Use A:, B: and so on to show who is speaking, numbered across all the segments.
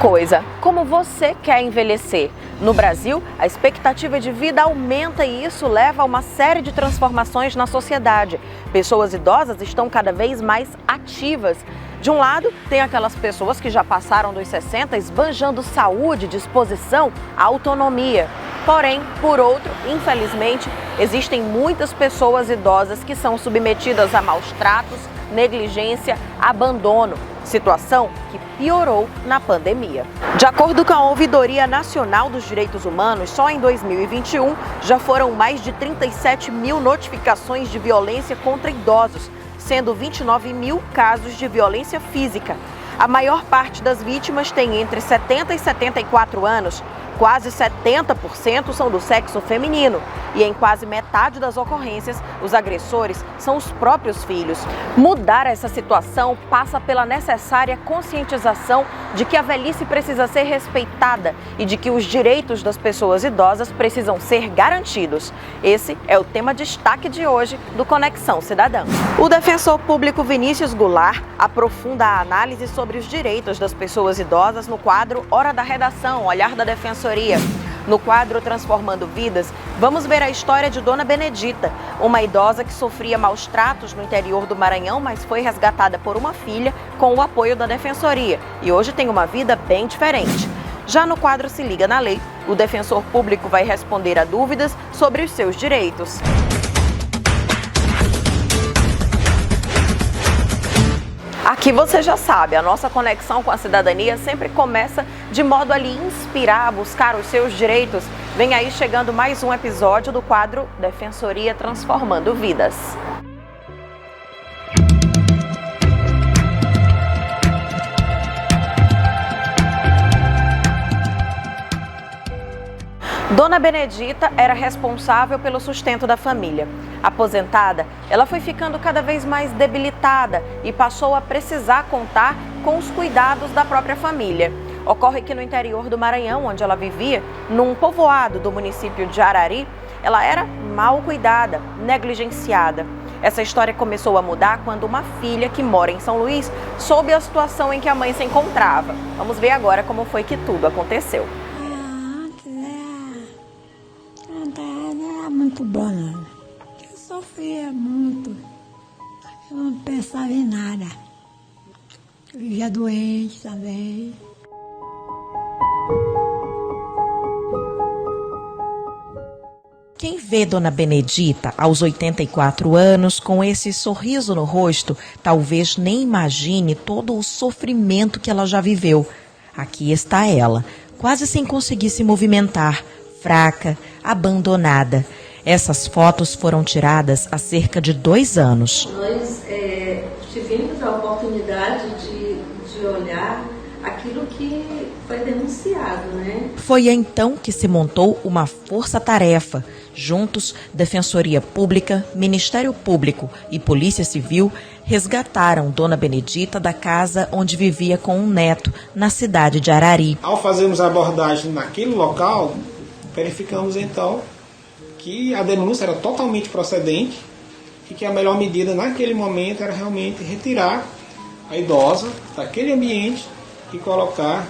A: coisa, como você quer envelhecer? No Brasil, a expectativa de vida aumenta e isso leva a uma série de transformações na sociedade. Pessoas idosas estão cada vez mais ativas. De um lado, tem aquelas pessoas que já passaram dos 60 esbanjando saúde, disposição, autonomia. Porém, por outro, infelizmente, existem muitas pessoas idosas que são submetidas a maus tratos, negligência, abandono, situação que piorou na pandemia. De acordo com a Ouvidoria Nacional dos Direitos Humanos, só em 2021 já foram mais de 37 mil notificações de violência contra idosos, sendo 29 mil casos de violência física. A maior parte das vítimas tem entre 70 e 74 anos. Quase 70% são do sexo feminino e em quase metade das ocorrências, os agressores são os próprios filhos. Mudar essa situação passa pela necessária conscientização de que a velhice precisa ser respeitada e de que os direitos das pessoas idosas precisam ser garantidos. Esse é o tema destaque de hoje do Conexão Cidadã. O defensor público Vinícius Goulart aprofunda a análise sobre os direitos das pessoas idosas no quadro Hora da Redação, Olhar da Defensoria. No quadro Transformando Vidas, vamos ver a história de Dona Benedita, uma idosa que sofria maus tratos no interior do Maranhão, mas foi resgatada por uma filha com o apoio da Defensoria e hoje tem uma vida bem diferente. Já no quadro Se Liga na Lei, o defensor público vai responder a dúvidas sobre os seus direitos. Aqui você já sabe, a nossa conexão com a cidadania sempre começa de modo a lhe inspirar a buscar os seus direitos. Vem aí chegando mais um episódio do quadro Defensoria Transformando Vidas. Dona Benedita era responsável pelo sustento da família. Aposentada, ela foi ficando cada vez mais debilitada e passou a precisar contar com os cuidados da própria família. Ocorre que no interior do Maranhão, onde ela vivia, num povoado do município de Arari, ela era mal cuidada, negligenciada. Essa história começou a mudar quando uma filha que mora em São Luís soube a situação em que a mãe se encontrava. Vamos ver agora como foi que tudo aconteceu.
B: Muito boa, não. Eu sofria muito. Eu não pensava em nada. Eu vivia doente também.
C: Quem vê Dona Benedita aos 84 anos com esse sorriso no rosto, talvez nem imagine todo o sofrimento que ela já viveu. Aqui está ela, quase sem conseguir se movimentar, fraca, abandonada. Essas fotos foram tiradas há cerca de 2 anos.
D: Nós tivemos a oportunidade de olhar aquilo que foi denunciado, né?
C: Foi então que se montou uma força-tarefa. Juntos, Defensoria Pública, Ministério Público e Polícia Civil resgataram Dona Benedita da casa onde vivia com um neto, na cidade de Arari.
E: Ao fazermos a abordagem naquele local, verificamos então que a denúncia era totalmente procedente e que a melhor medida naquele momento era realmente retirar a idosa daquele ambiente e colocar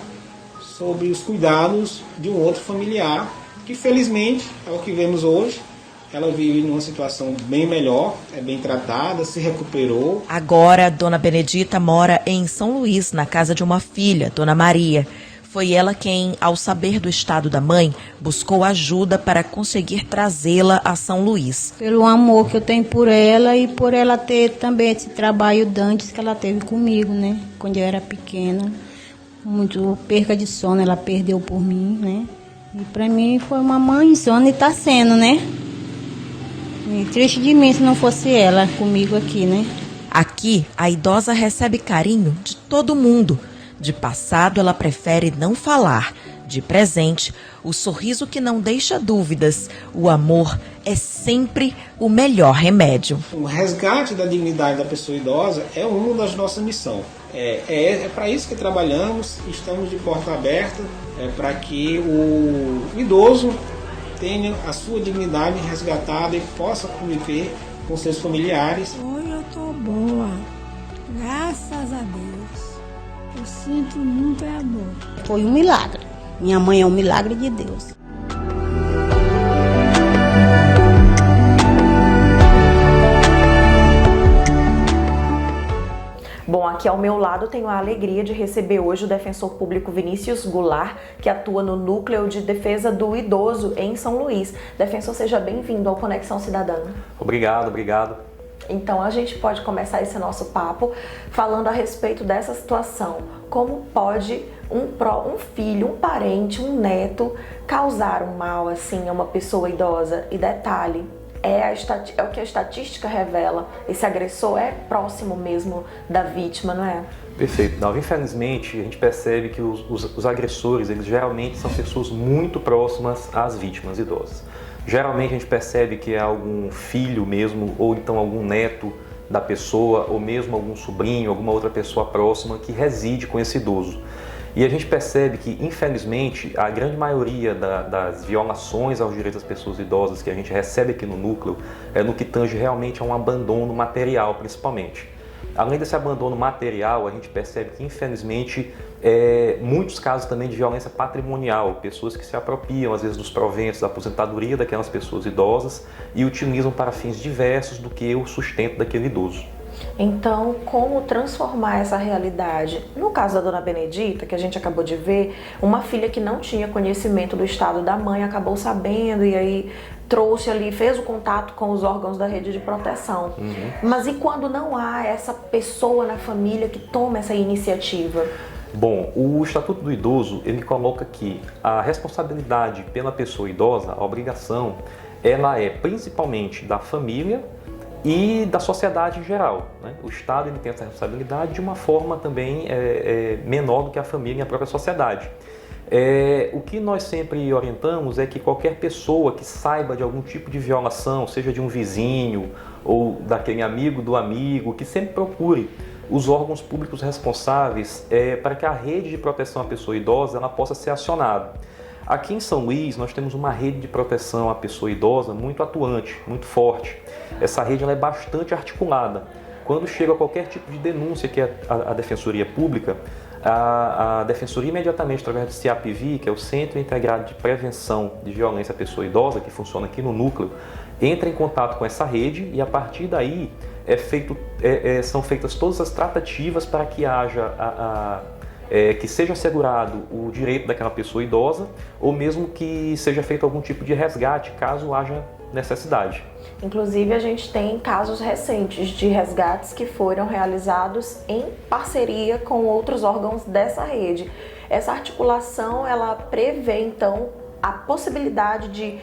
E: sob os cuidados de um outro familiar, que felizmente é o que vemos hoje. Ela vive numa situação bem melhor, é bem tratada, se recuperou.
C: Agora, Dona Benedita mora em São Luís, na casa de uma filha, Dona Maria. Foi ela quem, ao saber do estado da mãe, buscou ajuda para conseguir trazê-la a São Luís.
B: Pelo amor que eu tenho por ela e por ela ter também esse trabalho dantes que ela teve comigo, né? Quando eu era pequena. Muito perca de sono ela perdeu por mim, né? E para mim foi uma mãe insona e está sendo, né? E triste de mim se não fosse ela comigo aqui, né?
C: Aqui, a idosa recebe carinho de todo mundo. De passado, ela prefere não falar. De presente, o sorriso que não deixa dúvidas. O amor é sempre o melhor remédio.
E: O resgate da dignidade da pessoa idosa é uma das nossas missões. É para isso que trabalhamos, estamos de porta aberta, para que o idoso tenha a sua dignidade resgatada e possa conviver com seus familiares.
B: Hoje eu estou boa, graças a Deus. Eu Eu sinto muito amor. Foi um milagre. Minha mãe é um milagre de Deus.
A: Bom, aqui ao meu lado tenho a alegria de receber hoje o defensor público Vinícius Goulart, que atua no Núcleo de Defesa do Idoso em São Luís. Defensor, seja bem-vindo ao Conexão Cidadã.
F: Obrigado.
A: Então a gente pode começar esse nosso papo falando a respeito dessa situação. Como pode um filho, um parente, um neto causar um mal assim a uma pessoa idosa? E detalhe, é o que a estatística revela. Esse agressor é próximo mesmo da vítima, não é?
F: Perfeito. Não, infelizmente, a gente percebe que os agressores, eles geralmente são pessoas muito próximas às vítimas idosas. Geralmente a gente percebe que é algum filho mesmo, ou então algum neto da pessoa, ou mesmo algum sobrinho, alguma outra pessoa próxima que reside com esse idoso. E a gente percebe que, infelizmente, a grande maioria das violações aos direitos das pessoas idosas que a gente recebe aqui no núcleo é no que tange realmente a um abandono material, principalmente. Além desse abandono material, a gente percebe que, infelizmente, muitos casos também de violência patrimonial, pessoas que se apropriam, às vezes, dos proventos da aposentadoria daquelas pessoas idosas e utilizam para fins diversos do que o sustento daquele idoso.
A: Então, como transformar essa realidade? No caso da dona Benedita, que a gente acabou de ver, uma filha que não tinha conhecimento do estado da mãe acabou sabendo e aí trouxe ali, fez o contato com os órgãos da rede de proteção. Mas e quando não há essa pessoa na família que toma essa iniciativa?
F: Bom, o Estatuto do Idoso, ele coloca que a responsabilidade pela pessoa idosa, a obrigação, ela é principalmente da família e da sociedade em geral, né? O Estado ele tem essa responsabilidade de uma forma também menor do que a família e a própria sociedade. O que nós sempre orientamos é que qualquer pessoa que saiba de algum tipo de violação, seja de um vizinho ou daquele amigo do amigo, que sempre procure os órgãos públicos responsáveis para que a rede de proteção à pessoa idosa ela possa ser acionada. Aqui em São Luís, nós temos uma rede de proteção à pessoa idosa muito atuante, muito forte. Essa rede ela é bastante articulada. Quando chega qualquer tipo de denúncia que é a Defensoria Pública, a Defensoria imediatamente, através do CIAPV, que é o Centro Integrado de Prevenção de Violência à Pessoa Idosa, que funciona aqui no núcleo, entra em contato com essa rede e a partir daí são feitas todas as tratativas para que haja que seja assegurado o direito daquela pessoa idosa ou mesmo que seja feito algum tipo de resgate, caso haja necessidade.
A: Inclusive, a gente tem casos recentes de resgates que foram realizados em parceria com outros órgãos dessa rede. Essa articulação, ela prevê, então, a possibilidade de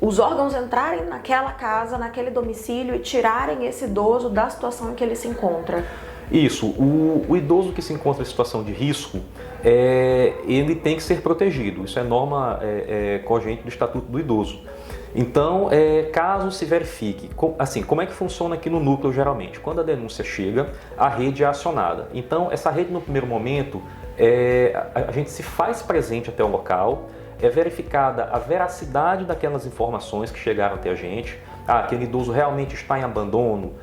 A: os órgãos entrarem naquela casa, naquele domicílio e tirarem esse idoso da situação em que ele se encontra.
F: Isso, o idoso que se encontra em situação de risco, ele tem que ser protegido. Isso é norma cogente do Estatuto do Idoso. Então, caso se verifique, assim, como é que funciona aqui no núcleo geralmente? Quando a denúncia chega, a rede é acionada. Então, essa rede no primeiro momento, a gente se faz presente até o local, é verificada a veracidade daquelas informações que chegaram até a gente. Aquele idoso realmente está em abandono,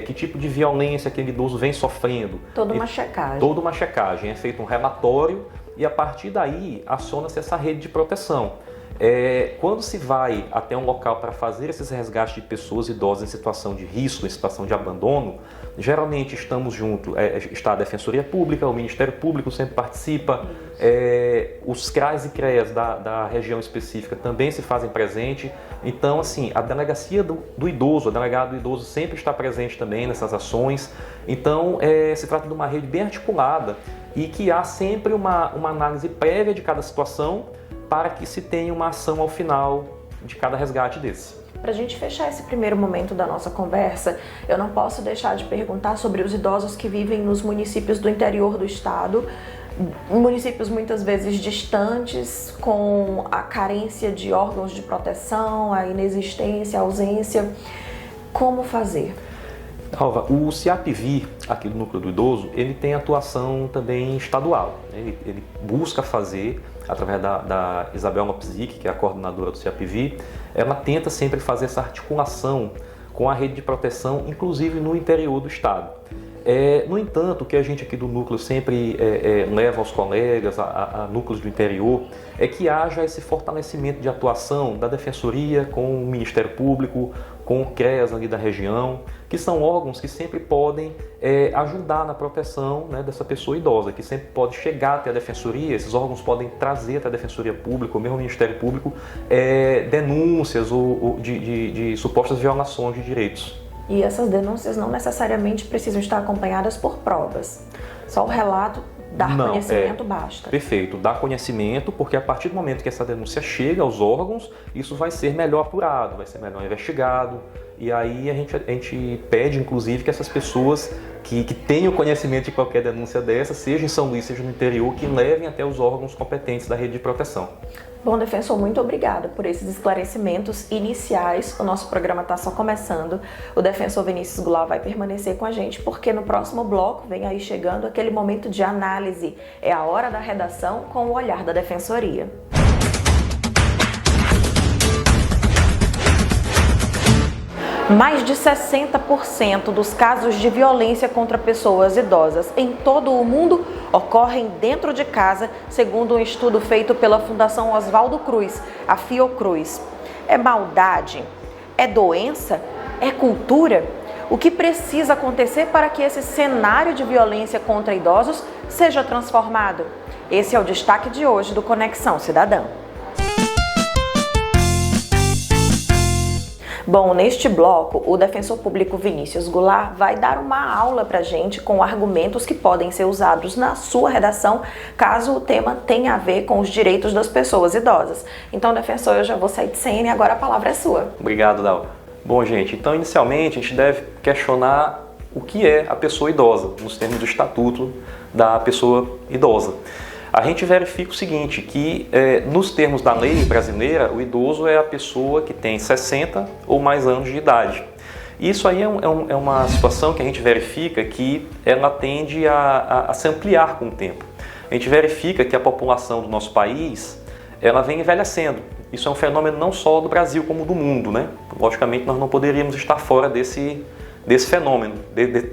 F: que tipo de violência aquele idoso vem sofrendo.
A: Toda uma checagem.
F: Toda uma checagem, é feito um relatório e a partir daí aciona-se essa rede de proteção. Quando se vai até um local para fazer esses resgates de pessoas idosas em situação de risco, em situação de abandono, geralmente estamos junto, está a Defensoria Pública, o Ministério Público sempre participa, os CRAs e CREAs da região específica também se fazem presente. Então, assim, a delegacia do idoso, a delegada do idoso sempre está presente também nessas ações. Então, se trata de uma rede bem articulada e que há sempre uma análise prévia de cada situação para que se tenha uma ação ao final de cada resgate desse.
A: Para a gente fechar esse primeiro momento da nossa conversa, eu não posso deixar de perguntar sobre os idosos que vivem nos municípios do interior do estado, municípios muitas vezes distantes, com a carência de órgãos de proteção, a inexistência, a ausência. Como fazer?
F: Alva, o CIAPV, aqui do Núcleo do Idoso, ele tem atuação também estadual. Ele busca fazer, através da Isabel Lopzic, que é a coordenadora do CIAPV, ela tenta sempre fazer essa articulação com a rede de proteção, inclusive no interior do estado. No entanto, o que a gente aqui do núcleo sempre leva aos colegas, a núcleos do interior, é que haja esse fortalecimento de atuação da Defensoria com o Ministério Público, com o CREAS ali da região, que são órgãos que sempre podem ajudar na proteção, né, dessa pessoa idosa, que sempre pode chegar até a Defensoria, esses órgãos podem trazer até a Defensoria Pública, ou mesmo o Ministério Público, denúncias de supostas violações de direitos.
A: E essas denúncias não necessariamente precisam estar acompanhadas por provas. Só o relato, dar conhecimento basta.
F: Perfeito, dar conhecimento, porque a partir do momento que essa denúncia chega aos órgãos, isso vai ser melhor apurado, vai ser melhor investigado. E aí a gente pede, inclusive, que essas pessoas que tenham conhecimento de qualquer denúncia dessa, seja em São Luís, seja no interior, que levem até os órgãos competentes da rede de proteção.
A: Bom, defensor, muito obrigada por esses esclarecimentos iniciais. O nosso programa está só começando. O defensor Vinícius Goulart vai permanecer com a gente, porque no próximo bloco vem aí chegando aquele momento de análise. É a hora da redação com o olhar da Defensoria. Mais de 60% dos casos de violência contra pessoas idosas em todo o mundo ocorrem dentro de casa, segundo um estudo feito pela Fundação Oswaldo Cruz, a Fiocruz. É maldade? É doença? É cultura? O que precisa acontecer para que esse cenário de violência contra idosos seja transformado? Esse é o destaque de hoje do Conexão Cidadã. Bom, neste bloco, o defensor público Vinícius Goulart vai dar uma aula para a gente com argumentos que podem ser usados na sua redação, caso o tema tenha a ver com os direitos das pessoas idosas. Então, defensor, eu já vou sair de cena e agora a palavra é sua.
F: Obrigado, Dal. Bom, gente, então, inicialmente, a gente deve questionar o que é a pessoa idosa, nos termos do Estatuto da Pessoa Idosa. A gente verifica o seguinte, que nos termos da lei brasileira, o idoso é a pessoa que tem 60 ou mais anos de idade. Isso aí é uma situação que a gente verifica que ela tende a se ampliar com o tempo. A gente verifica que a população do nosso país, ela vem envelhecendo. Isso é um fenômeno não só do Brasil, como do mundo, né? Logicamente, nós não poderíamos estar fora desse fenômeno,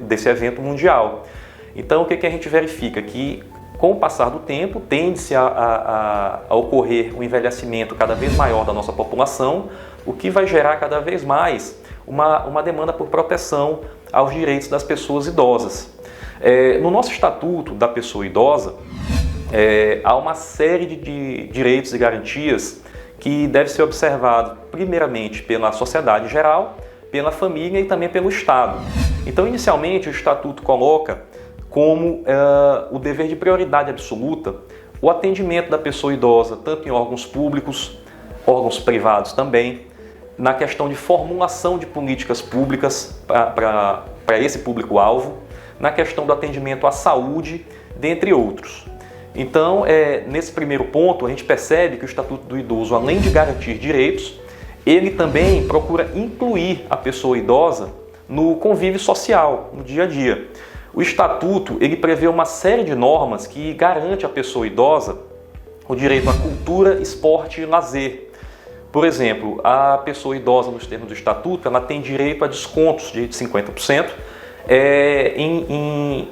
F: desse evento mundial. Então, o que a gente verifica? Que com o passar do tempo, tende-se a ocorrer um envelhecimento cada vez maior da nossa população, o que vai gerar cada vez mais uma demanda por proteção aos direitos das pessoas idosas. No nosso Estatuto da Pessoa Idosa, há uma série de direitos e garantias que deve ser observado primeiramente pela sociedade em geral, pela família e também pelo Estado. Então, inicialmente, o Estatuto coloca como o dever de prioridade absoluta o atendimento da pessoa idosa, tanto em órgãos públicos, órgãos privados também, na questão de formulação de políticas públicas para esse público-alvo, na questão do atendimento à saúde, dentre outros. Então, nesse primeiro ponto, a gente percebe que o Estatuto do Idoso, além de garantir direitos, ele também procura incluir a pessoa idosa no convívio social, no dia a dia. O Estatuto, ele prevê uma série de normas que garante à pessoa idosa o direito à cultura, esporte e lazer. Por exemplo, a pessoa idosa, nos termos do Estatuto, ela tem direito a descontos de 50% em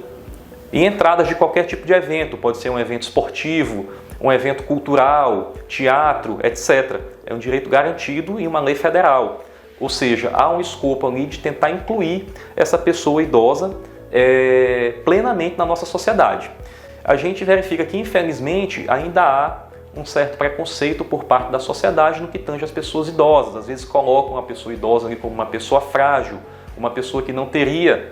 F: entradas de qualquer tipo de evento. Pode ser um evento esportivo, um evento cultural, teatro, etc. É um direito garantido em uma lei federal. Ou seja, há um escopo ali de tentar incluir essa pessoa idosa plenamente na nossa sociedade. A gente verifica que, infelizmente, ainda há um certo preconceito por parte da sociedade no que tange as pessoas idosas. Às vezes colocam a pessoa idosa ali como uma pessoa frágil, uma pessoa que não teria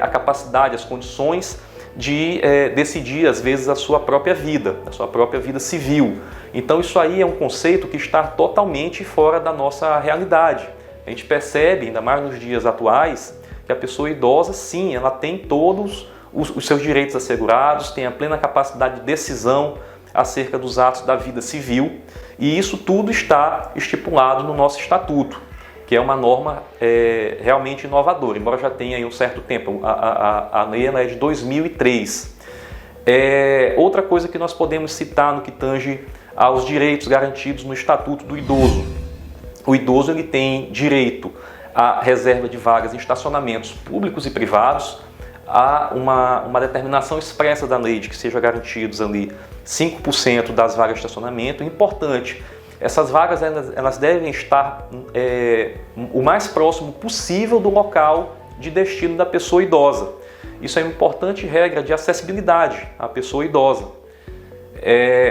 F: a capacidade, as condições de decidir, às vezes, a sua própria vida civil. Então, isso aí é um conceito que está totalmente fora da nossa realidade. A gente percebe, ainda mais nos dias atuais, que a pessoa idosa, sim, ela tem todos os seus direitos assegurados, tem a plena capacidade de decisão acerca dos atos da vida civil, e isso tudo está estipulado no nosso Estatuto, que é uma norma realmente inovadora, embora já tenha aí um certo tempo. A lei é de 2003. Outra coisa que nós podemos citar no que tange aos direitos garantidos no Estatuto do Idoso. O idoso ele tem direito à reserva de vagas em estacionamentos públicos e privados, há uma determinação expressa da lei de que seja garantidos ali 5% das vagas de estacionamento. Importante, essas vagas elas devem estar o mais próximo possível do local de destino da pessoa idosa. Isso é uma importante regra de acessibilidade à pessoa idosa.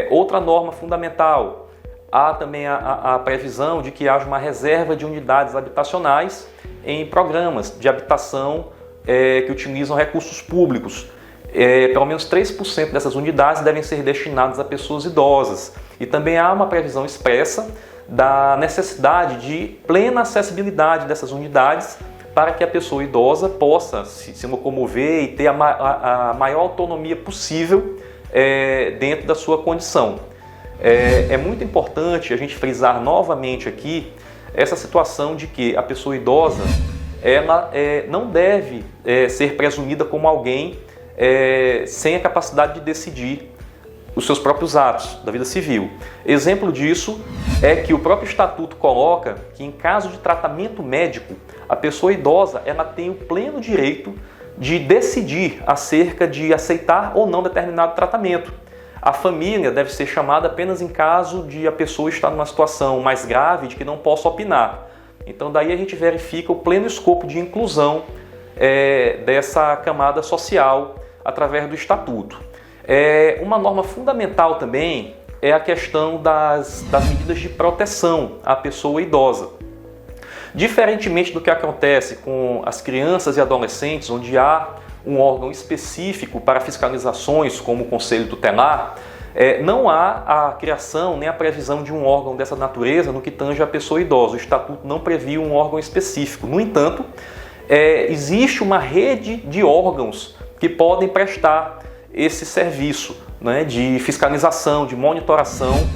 F: Outra norma fundamental, há também a previsão de que haja uma reserva de unidades habitacionais em programas de habitação que utilizam recursos públicos. Pelo menos 3% dessas unidades devem ser destinadas a pessoas idosas. E também há uma previsão expressa da necessidade de plena acessibilidade dessas unidades para que a pessoa idosa possa se locomover e ter a maior autonomia possível dentro da sua condição. É muito importante a gente frisar novamente aqui essa situação de que a pessoa idosa ela não deve ser presumida como alguém sem a capacidade de decidir os seus próprios atos da vida civil. Exemplo disso é que o próprio Estatuto coloca que em caso de tratamento médico, a pessoa idosa ela tem o pleno direito de decidir acerca de aceitar ou não determinado tratamento. A família deve ser chamada apenas em caso de a pessoa estar numa situação mais grave de que não possa opinar. Então daí a gente verifica o pleno escopo de inclusão dessa camada social através do Estatuto. Uma norma fundamental também é a questão das medidas de proteção à pessoa idosa. Diferentemente do que acontece com as crianças e adolescentes, onde há um órgão específico para fiscalizações, como o Conselho Tutelar, não há a criação nem a previsão de um órgão dessa natureza no que tange à pessoa idosa. O Estatuto não previa um órgão específico. No entanto, existe uma rede de órgãos que podem prestar esse serviço, né, de fiscalização, de monitoração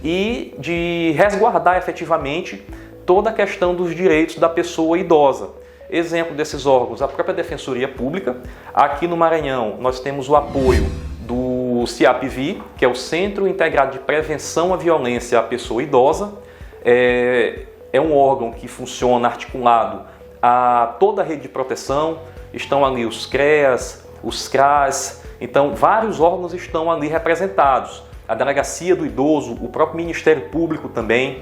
F: e de resguardar efetivamente toda a questão dos direitos da pessoa idosa. Exemplo desses órgãos, a própria Defensoria Pública. Aqui no Maranhão nós temos o apoio do CIAPV, que é o Centro Integrado de Prevenção à Violência à Pessoa Idosa. É um órgão que funciona articulado a toda a rede de proteção. Estão ali os CREAS, os CRAS, então vários órgãos estão ali representados. A Delegacia do Idoso, o próprio Ministério Público também.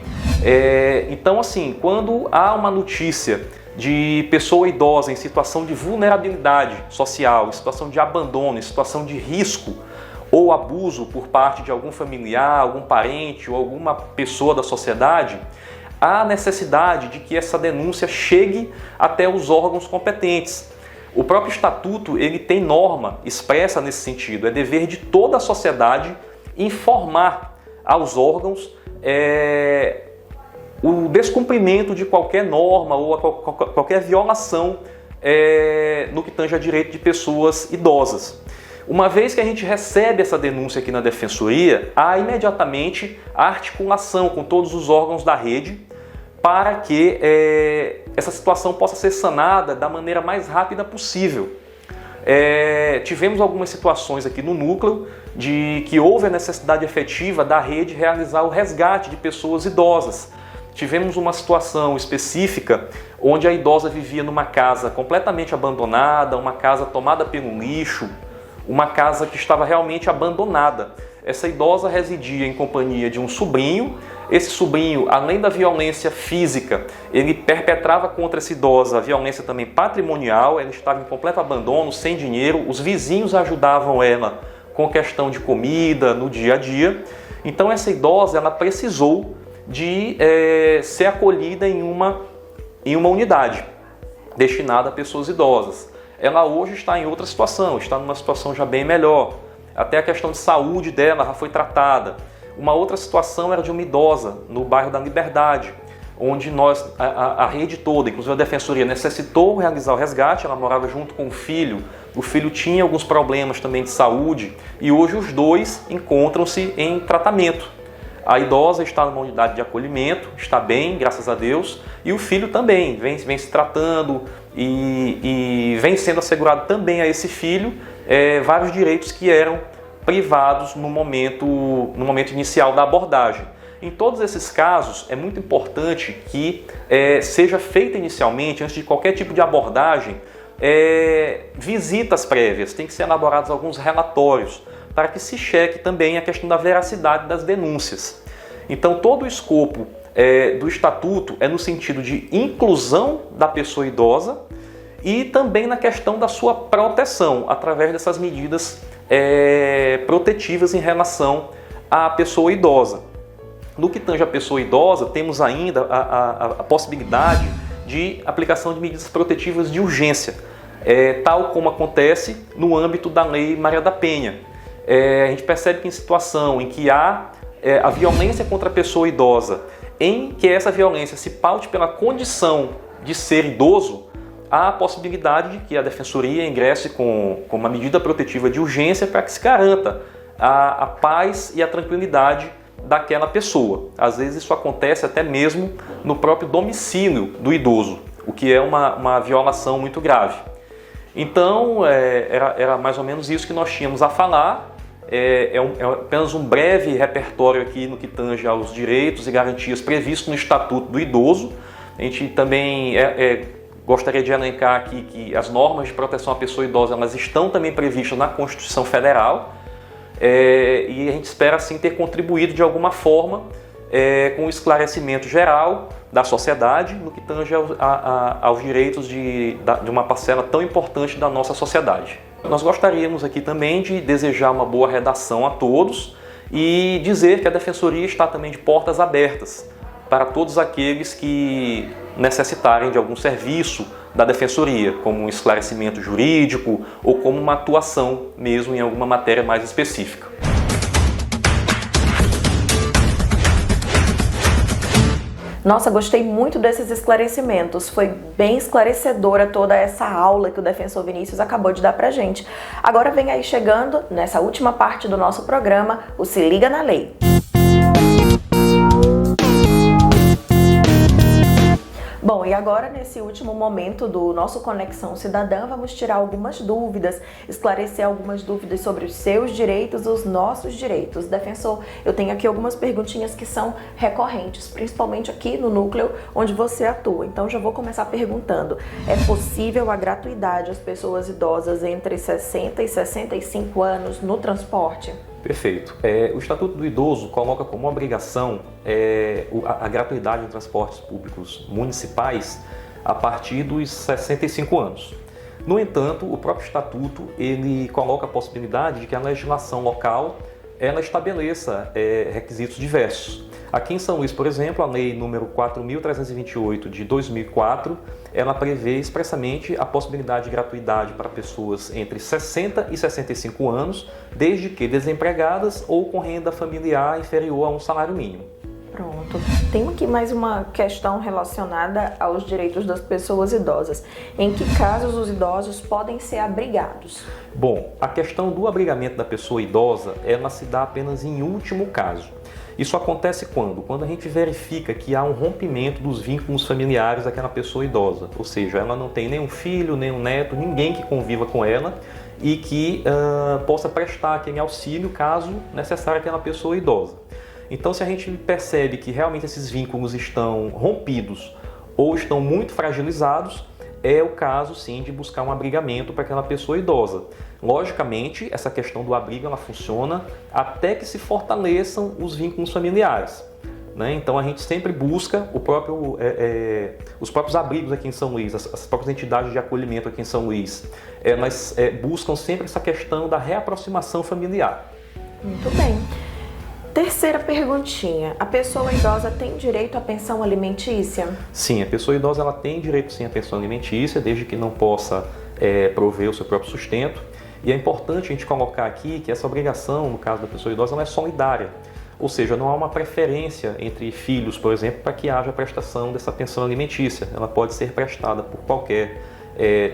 F: Então, assim, quando há uma notícia de pessoa idosa em situação de vulnerabilidade social, em situação de abandono, em situação de risco ou abuso por parte de algum familiar, algum parente ou alguma pessoa da sociedade, há necessidade de que essa denúncia chegue até os órgãos competentes. O próprio Estatuto ele tem norma expressa nesse sentido. É dever de toda a sociedade informar aos órgãos o descumprimento de qualquer norma ou qualquer violação no que tange a direito de pessoas idosas. Uma vez que a gente recebe essa denúncia aqui na Defensoria, há imediatamente a articulação com todos os órgãos da rede para que essa situação possa ser sanada da maneira mais rápida possível. Tivemos algumas situações aqui no núcleo de que houve a necessidade efetiva da rede realizar o resgate de pessoas idosas. Tivemos uma situação específica onde a idosa vivia numa casa completamente abandonada, uma casa tomada pelo lixo, uma casa que estava realmente abandonada. Essa idosa residia em companhia de um sobrinho. Esse sobrinho, além da violência física, ele perpetrava contra essa idosa a violência também patrimonial. Ela estava em completo abandono, sem dinheiro. Os vizinhos ajudavam ela com questão de comida no dia a dia. Então essa idosa ela precisou de ser acolhida em uma unidade destinada a pessoas idosas. Ela hoje está em outra situação, está numa situação já bem melhor. Até a questão de saúde dela já foi tratada. Uma outra situação era de uma idosa no bairro da Liberdade, onde a rede toda, inclusive a Defensoria, necessitou realizar o resgate. Ela morava junto com o filho tinha alguns problemas também de saúde e hoje os dois encontram-se em tratamento. A idosa está numa unidade de acolhimento, está bem, graças a Deus, e o filho também vem se tratando e vem sendo assegurado também a esse filho vários direitos que eram privados no momento inicial da abordagem. Em todos esses casos, é muito importante que seja feita inicialmente, antes de qualquer tipo de abordagem, visitas prévias, tem que ser elaborados alguns relatórios para que se cheque também a questão da veracidade das denúncias. Então todo o escopo do Estatuto é no sentido de inclusão da pessoa idosa e também na questão da sua proteção, através dessas medidas protetivas em relação à pessoa idosa. No que tange a pessoa idosa, temos ainda a possibilidade de aplicação de medidas protetivas de urgência, tal como acontece no âmbito da Lei Maria da Penha. A gente percebe que em situação em que há a violência contra a pessoa idosa, em que essa violência se paute pela condição de ser idoso, há a possibilidade de que a Defensoria ingresse com uma medida protetiva de urgência para que se garanta a paz e a tranquilidade daquela pessoa. Às vezes isso acontece até mesmo no próprio domicílio do idoso, o que é uma violação muito grave. Então, era mais ou menos isso que nós tínhamos a falar. É apenas um breve repertório aqui no que tange aos direitos e garantias previstos no Estatuto do Idoso. A gente também gostaria de elencar aqui que as normas de proteção à pessoa idosa elas estão também previstas na Constituição Federal. E a gente espera assim ter contribuído de alguma forma com o esclarecimento geral da sociedade no que tange aos direitos de uma parcela tão importante da nossa sociedade. Nós gostaríamos aqui também de desejar uma boa redação a todos e dizer que a Defensoria está também de portas abertas para todos aqueles que necessitarem de algum serviço da Defensoria, como um esclarecimento jurídico ou como uma atuação mesmo em alguma matéria mais específica.
A: Nossa, gostei muito desses esclarecimentos. Foi bem esclarecedora toda essa aula que o defensor Vinícius acabou de dar pra gente. Agora vem aí chegando, nessa última parte do nosso programa, o Se Liga na Lei. Bom, e agora nesse último momento do nosso Conexão Cidadã, vamos tirar algumas dúvidas, esclarecer algumas dúvidas sobre os seus direitos, os nossos direitos. Defensor, eu tenho aqui algumas perguntinhas que são recorrentes, principalmente aqui no núcleo onde você atua. Então já vou começar perguntando, é possível a gratuidade às pessoas idosas entre 60 e 65 anos no transporte?
F: Perfeito. O Estatuto do Idoso coloca como obrigação a gratuidade em transportes públicos municipais a partir dos 65 anos. No entanto, o próprio Estatuto ele coloca a possibilidade de que a legislação local ela estabeleça requisitos diversos. Aqui em São Luís, por exemplo, a Lei número 4.328 de 2004, ela prevê expressamente a possibilidade de gratuidade para pessoas entre 60 e 65 anos, desde que desempregadas ou com renda familiar inferior a um salário mínimo.
A: Pronto. Tem aqui mais uma questão relacionada aos direitos das pessoas idosas. Em que casos os idosos podem ser abrigados?
F: Bom, a questão do abrigamento da pessoa idosa, ela se dá apenas em último caso. Isso acontece quando? Quando a gente verifica que há um rompimento dos vínculos familiares daquela pessoa idosa. Ou seja, ela não tem nenhum filho, nenhum neto, ninguém que conviva com ela e que possa prestar aquele auxílio caso necessário àquela pessoa idosa. Então, se a gente percebe que realmente esses vínculos estão rompidos ou estão muito fragilizados, é o caso, sim, de buscar um abrigamento para aquela pessoa idosa. Logicamente, essa questão do abrigo ela funciona até que se fortaleçam os vínculos familiares, né? Então, a gente sempre busca os próprios abrigos aqui em São Luís, as próprias entidades de acolhimento aqui em São Luís, elas buscam sempre essa questão da reaproximação familiar.
A: Muito bem. Terceira perguntinha, a pessoa idosa tem direito à pensão alimentícia?
F: Sim, a pessoa idosa ela tem direito sim à pensão alimentícia, desde que não possa prover o seu próprio sustento. E é importante a gente colocar aqui que essa obrigação, no caso da pessoa idosa, ela é solidária. Ou seja, não há uma preferência entre filhos, por exemplo, para que haja a prestação dessa pensão alimentícia. Ela pode ser prestada por qualquer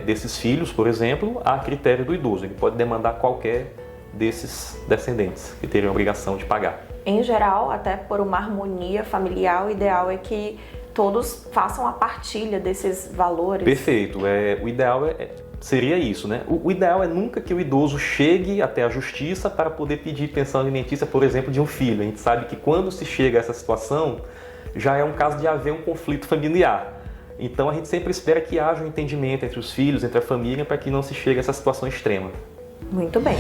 F: desses filhos, por exemplo, a critério do idoso. Ele pode demandar qualquer desses descendentes que teriam a obrigação de pagar.
A: Em geral, até por uma harmonia familiar, o ideal é que todos façam a partilha desses valores.
F: Perfeito. O ideal seria isso, né? O ideal é nunca que o idoso chegue até a justiça para poder pedir pensão alimentícia, por exemplo, de um filho. A gente sabe que quando se chega a essa situação, já é um caso de haver um conflito familiar. Então a gente sempre espera que haja um entendimento entre os filhos, entre a família, para que não se chegue a essa situação extrema.
A: Muito bem.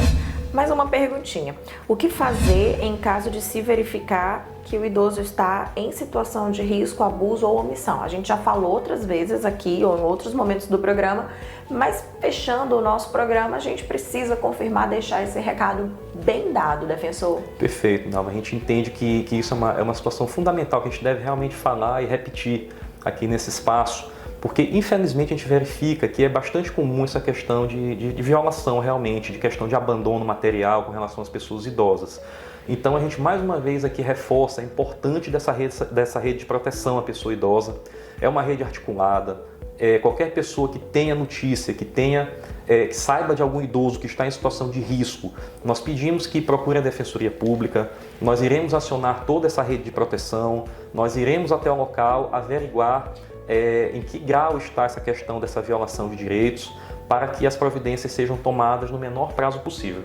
A: Mais uma perguntinha. O que fazer em caso de se verificar que o idoso está em situação de risco, abuso ou omissão? A gente já falou outras vezes aqui ou em outros momentos do programa, mas fechando o nosso programa, a gente precisa confirmar, deixar esse recado bem dado, defensor.
F: Perfeito, Nalva. A gente entende que isso é uma situação fundamental que a gente deve realmente falar e repetir aqui nesse espaço, porque infelizmente a gente verifica que é bastante comum essa questão de violação realmente, de questão de abandono material com relação às pessoas idosas. Então a gente mais uma vez aqui reforça a importância dessa rede de proteção à pessoa idosa. É uma rede articulada. Qualquer pessoa que tenha notícia, que saiba de algum idoso que está em situação de risco, nós pedimos que procure a Defensoria Pública, nós iremos acionar toda essa rede de proteção, nós iremos até o local averiguar em que grau está essa questão dessa violação de direitos, para que as providências sejam tomadas no menor prazo possível.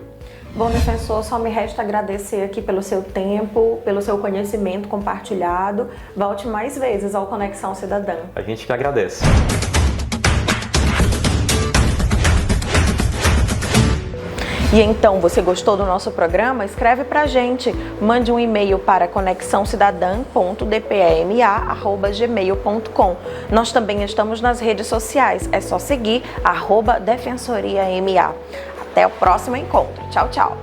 A: Bom, defensor, só me resta agradecer aqui pelo seu tempo, pelo seu conhecimento compartilhado. Volte mais vezes ao Conexão Cidadã.
F: A gente que agradece.
A: E então, você gostou do nosso programa? Escreve pra gente. Mande um e-mail para conexãocidadã.dpma@gmail.com. Nós também estamos nas redes sociais. É só seguir @DefensoriaMA. Até o próximo encontro. Tchau, tchau.